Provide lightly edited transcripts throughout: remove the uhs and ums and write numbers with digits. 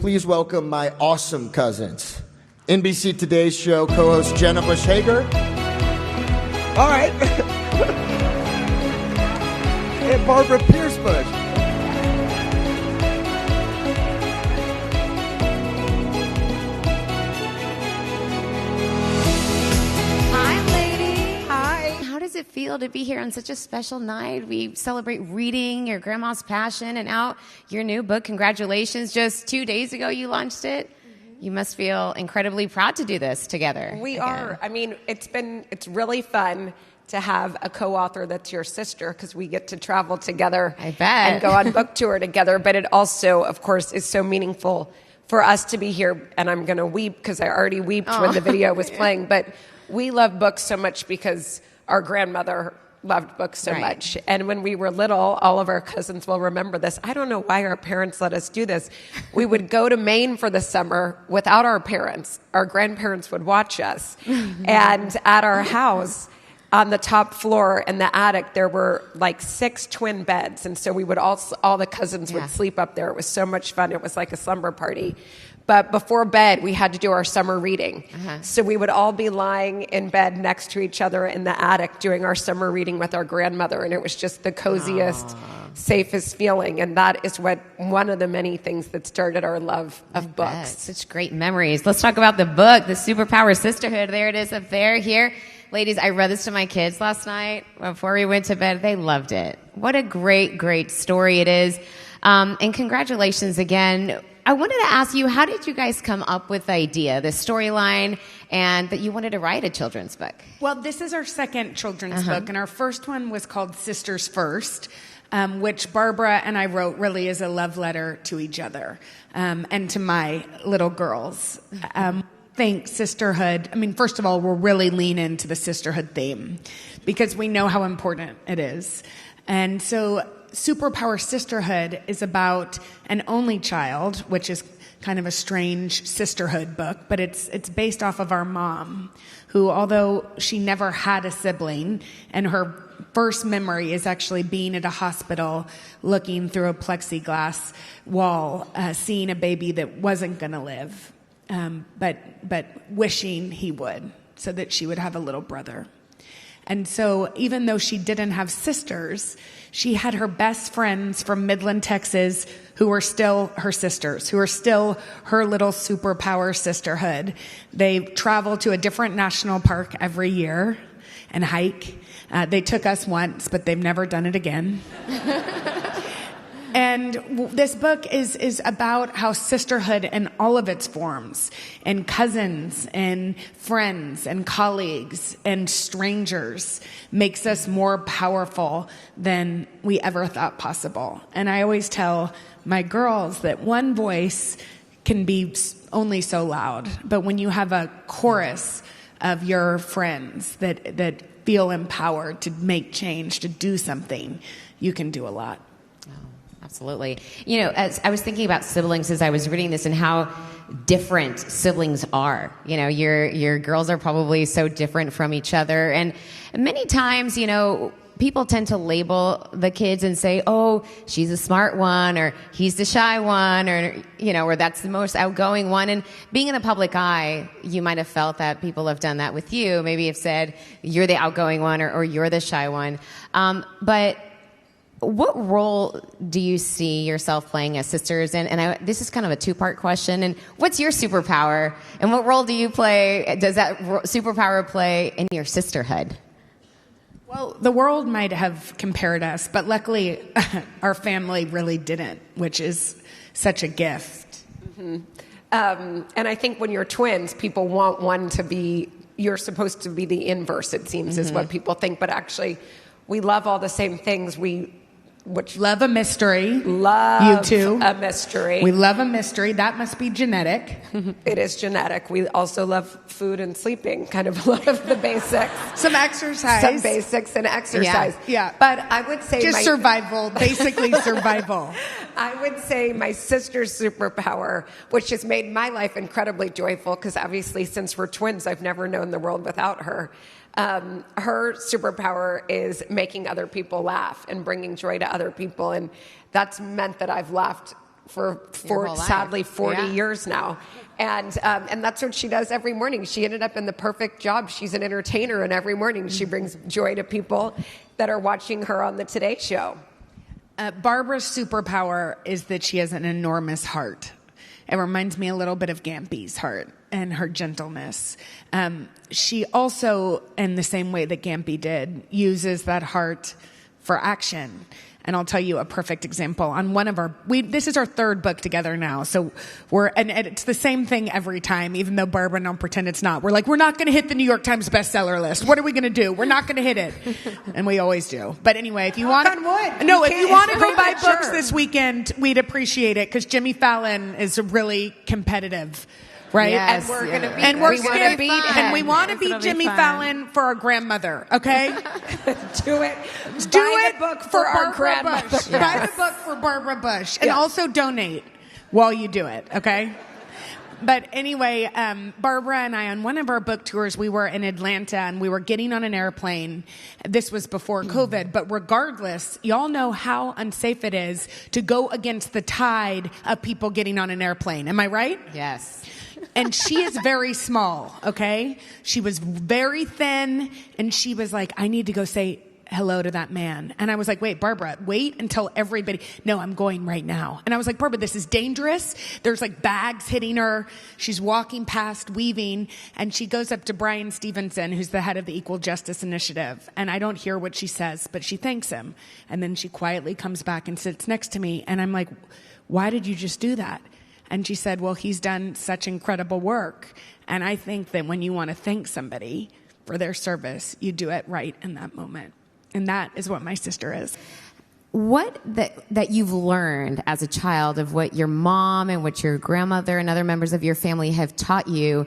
Please welcome my awesome cousins. NBC Today's Show co-host Jenna Hager. All right. And Barbara Pierce-Bush. How does it feel to be here on such a special night? We celebrate reading, your grandma's passion, and out your new book. Congratulations. Just 2 days ago you launched it. You must feel incredibly proud to do this together. We are. I mean, it's really fun to have a co-author that's your sister, because we get to travel together. I bet. And go on book tour together. But it also, of course, is so meaningful for us to be here. And I'm going to weep because I already wept when the video was playing. But we love books so much because our grandmother loved books so much. And when we were little, all of our cousins will remember this. I don't know why our parents let us do this. We would go to Maine for the summer without our parents. Our grandparents would watch us. And at our house, on the top floor in the attic, there were like 6 twin beds. And so we would all the cousins would sleep up there. It was so much fun. It was like a slumber party. But before bed, we had to do our summer reading. So we would all be lying in bed next to each other in the attic doing our summer reading with our grandmother. And it was just the coziest, safest feeling. And that is one of the many things that started our love of books. Such great memories. Let's talk about the book, The Superpower Sisterhood. There it is up there. Here. Ladies, I read this to my kids last night before we went to bed. They loved it. What a great, great story it is. And congratulations again. I wanted to ask you, how did you guys come up with the idea, the storyline, and that you wanted to write a children's book? Well, this is our second children's book, and our first one was called Sisters First, which Barbara and I wrote really as a love letter to each other and to my little girls. Think sisterhood. I mean, first of all, we'll really lean into the sisterhood theme because we know how important it is. And so Superpower Sisterhood is about an only child, which is kind of a strange sisterhood book, but it's based off of our mom, who, although she never had a sibling, and her first memory is actually being at a hospital, looking through a plexiglass wall, seeing a baby that wasn't going to live, but wishing he would, so that she would have a little brother. And so even though she didn't have sisters, she had her best friends from Midland, Texas, who were still her sisters, who are still her little superpower sisterhood. They travel to a different national park every year and hike. They took us once, but they've never done it again. And this book is about how sisterhood in all of its forms, and cousins and friends and colleagues and strangers, makes us more powerful than we ever thought possible. And I always tell my girls that one voice can be only so loud, but when you have a chorus of your friends that feel empowered to make change, to do something, you can do a lot. Absolutely. You know, as I was thinking about siblings as I was reading this and how different siblings are. You know, your girls are probably so different from each other. And many times, you know, people tend to label the kids and say, oh, she's a smart one, or he's the shy one, or, you know, or that's the most outgoing one. And being in the public eye, you might have felt that people have done that with you. Maybe have said, you're the outgoing one, or you're the shy one. But what role do you see yourself playing as sisters? And this is kind of a two-part question. And what's your superpower? And what role do you play? Does that superpower play in your sisterhood? Well, the world might have compared us, but luckily our family really didn't, which is such a gift. Mm-hmm. And I think when you're twins, people want one to be, you're supposed to be the inverse, it seems, is what people think. But actually, we love all the same things. Which love a mystery. Love you too. A mystery. We love a mystery. That must be genetic. It is genetic. We also love food and sleeping, kind of love the basics. Some exercise. Some basics and exercise. Yeah. But I would say just survival, basically survival. I would say my sister's superpower, which has made my life incredibly joyful, because obviously since we're twins, I've never known the world without her. Her superpower is making other people laugh and bringing joy to other people. And that's meant that I've laughed for whole life. sadly 40 Yeah. years now. And that's what she does every morning. She ended up in the perfect job. She's an entertainer, and every morning she brings joy to people that are watching her on the Today Show. Barbara's superpower is that she has an enormous heart. It reminds me a little bit of Gampy's heart and her gentleness. She also, in the same way that Gampy did, uses that heart for action. And I'll tell you a perfect example. On one of this is our third book together now. So and it's the same thing every time, even though Barbara and I'll pretend it's not. We're like, we're not going to hit the New York Times bestseller list. What are we going to do? We're not going to hit it. And we always do. But anyway, if you want to go buy books this weekend, we'd appreciate it because Jimmy Fallon is really competitive. Right? Yes, And we're going to beat and her. we wanna beat him. And we want to It's gonna beat be Jimmy fun. Fallon for our grandmother, okay? Do it. Do Buy it the book for our Barbara grandmother. Bush. Buy the book for Barbara Bush. And Yes. also donate while you do it, okay? But anyway, Barbara and I, on one of our book tours, we were in Atlanta and we were getting on an airplane. This was before COVID, but regardless, y'all know how unsafe it is to go against the tide of people getting on an airplane. Am I right? Yes. And she is very small, okay? She was very thin, and she was like, I need to go say hello to that man. And I was like, wait, Barbara, wait until everybody, no, I'm going right now. And I was like, Barbara, this is dangerous. There's like bags hitting her. She's walking past, weaving, and she goes up to Brian Stevenson, who's the head of the Equal Justice Initiative. And I don't hear what she says, but she thanks him. And then she quietly comes back and sits next to me. And I'm like, why did you just do that? And she said, well, he's done such incredible work. And I think that when you want to thank somebody for their service, you do it right in that moment. And that is what my sister is. What that you've learned as a child of what your mom and what your grandmother and other members of your family have taught you,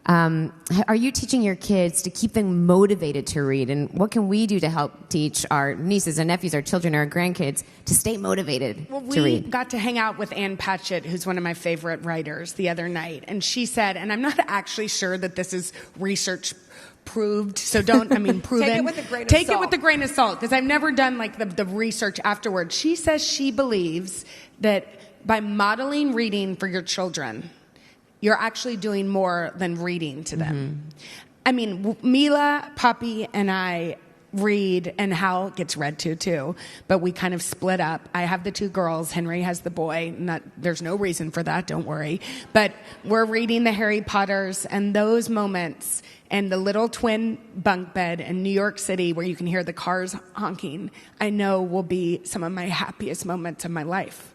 are you teaching your kids to keep them motivated to read? And what can we do to help teach our nieces and nephews, our children, our grandkids to stay motivated to We read? got to hang out with Ann Patchett, who's one of my favorite writers, the other night. And she said, and I'm not actually sure that this is research proved, so proven. Take it with a grain of Take it salt. with a grain of salt, because I've never done like the research afterwards. She says she believes that by modeling reading for your children, you're actually doing more than reading to them. Mila, Poppy, and I read, and Hal gets read to too, but we kind of split up. I have the two girls, Henry has the boy. There's no reason for that, don't worry. But we're reading the Harry Potters, and those moments and the little twin bunk bed in New York City where you can hear the cars honking, I know will be some of my happiest moments of my life.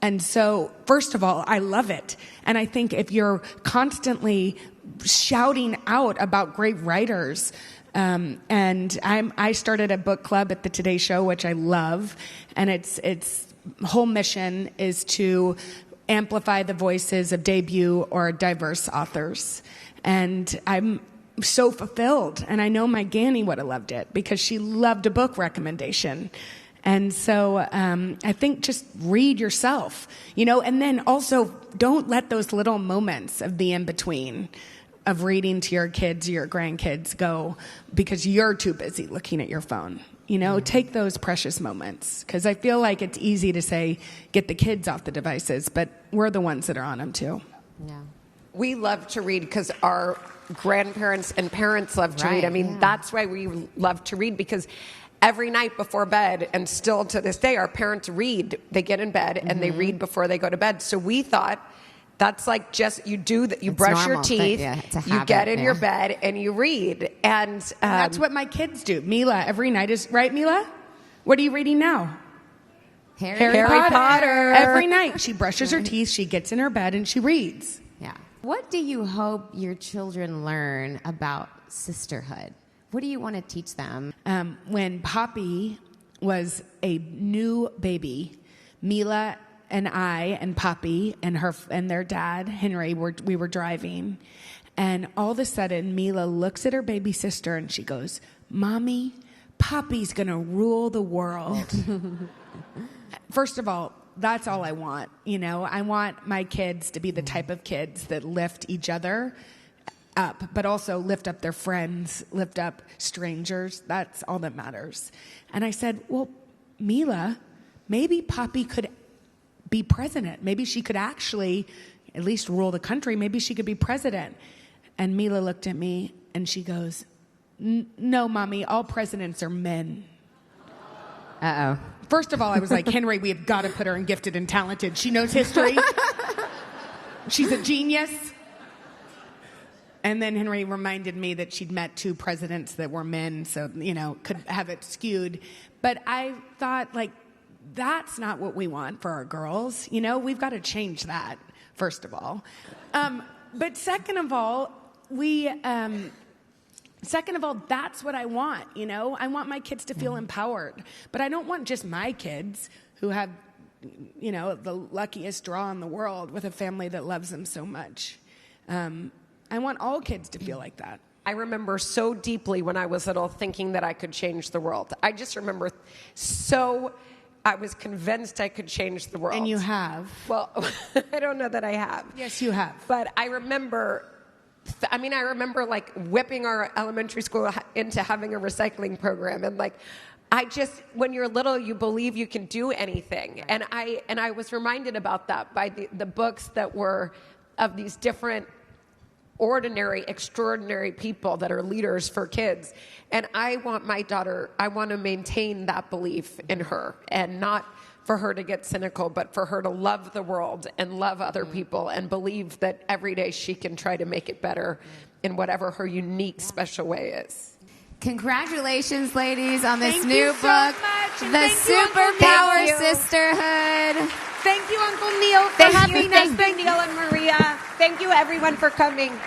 And so, first of all, I love it. And I think if you're constantly shouting out about great writers, and I started a book club at the Today Show, which I love, and its whole mission is to amplify the voices of debut or diverse authors. And I'm so fulfilled. And I know my Ganny would have loved it because she loved a book recommendation. And so I think just read yourself, and then also don't let those little moments of the in-between of reading to your kids or your grandkids go because you're too busy looking at your phone. Take those precious moments, because I feel like it's easy to say, get the kids off the devices, but we're the ones that are on them too. Yeah. We love to read because our grandparents and parents love to read. That's why we love to read, because every night before bed, and still to this day, our parents read. They get in bed and they read before they go to bed. So we thought that's like just you do that. You brush your teeth, it's a you habit, get in your bed, and you read. And that's what my kids do. Mila every night is right. Mila, what are you reading now? Harry Potter. Every night she brushes her teeth, she gets in her bed, and she reads. Yeah. What do you hope your children learn about sisterhood? What do you want to teach them? When Poppy was a new baby, Mila and I and Poppy and their dad Henry we were driving, and all of a sudden Mila looks at her baby sister and she goes, "Mommy, Poppy's gonna rule the world." First of all, that's all I want. I want my kids to be the type of kids that lift each other up, but also lift up their friends, lift up strangers. That's all that matters. And I said, well, Mila, maybe Poppy could be president. Maybe she could actually at least rule the country. Maybe she could be president. And Mila looked at me and she goes, no, Mommy, all presidents are men. Uh-oh. First of all, I was like, Henry, we have got to put her in gifted and talented. She knows history. She's a genius. And then Henry reminded me that she'd met 2 presidents that were men, so, could have it skewed. But I thought, like, that's not what we want for our girls. We've got to change that, first of all. But second of all, that's what I want, I want my kids to feel empowered. But I don't want just my kids who have, the luckiest draw in the world with a family that loves them so much. I want all kids to feel like that. I remember so deeply when I was little thinking that I could change the world. I just remember I was convinced I could change the world. And you have. Well, I don't know that I have. Yes, you have. But I remember like whipping our elementary school into having a recycling program. And like, when you're little, you believe you can do anything. And I was reminded about that by the books that were of these different ordinary, extraordinary people that are leaders for kids. And I want my daughter, I want to maintain that belief in her, and not for her to get cynical, but for her to love the world and love other people and believe that every day she can try to make it better in whatever her unique, special way is. Congratulations, ladies, on this Thank new you so book, much, and The thank you, Uncle Superpower Neil. Sisterhood. Thank you, Uncle Neil, for Thank having you, us. Neil and Maria. Thank you, everyone, for coming.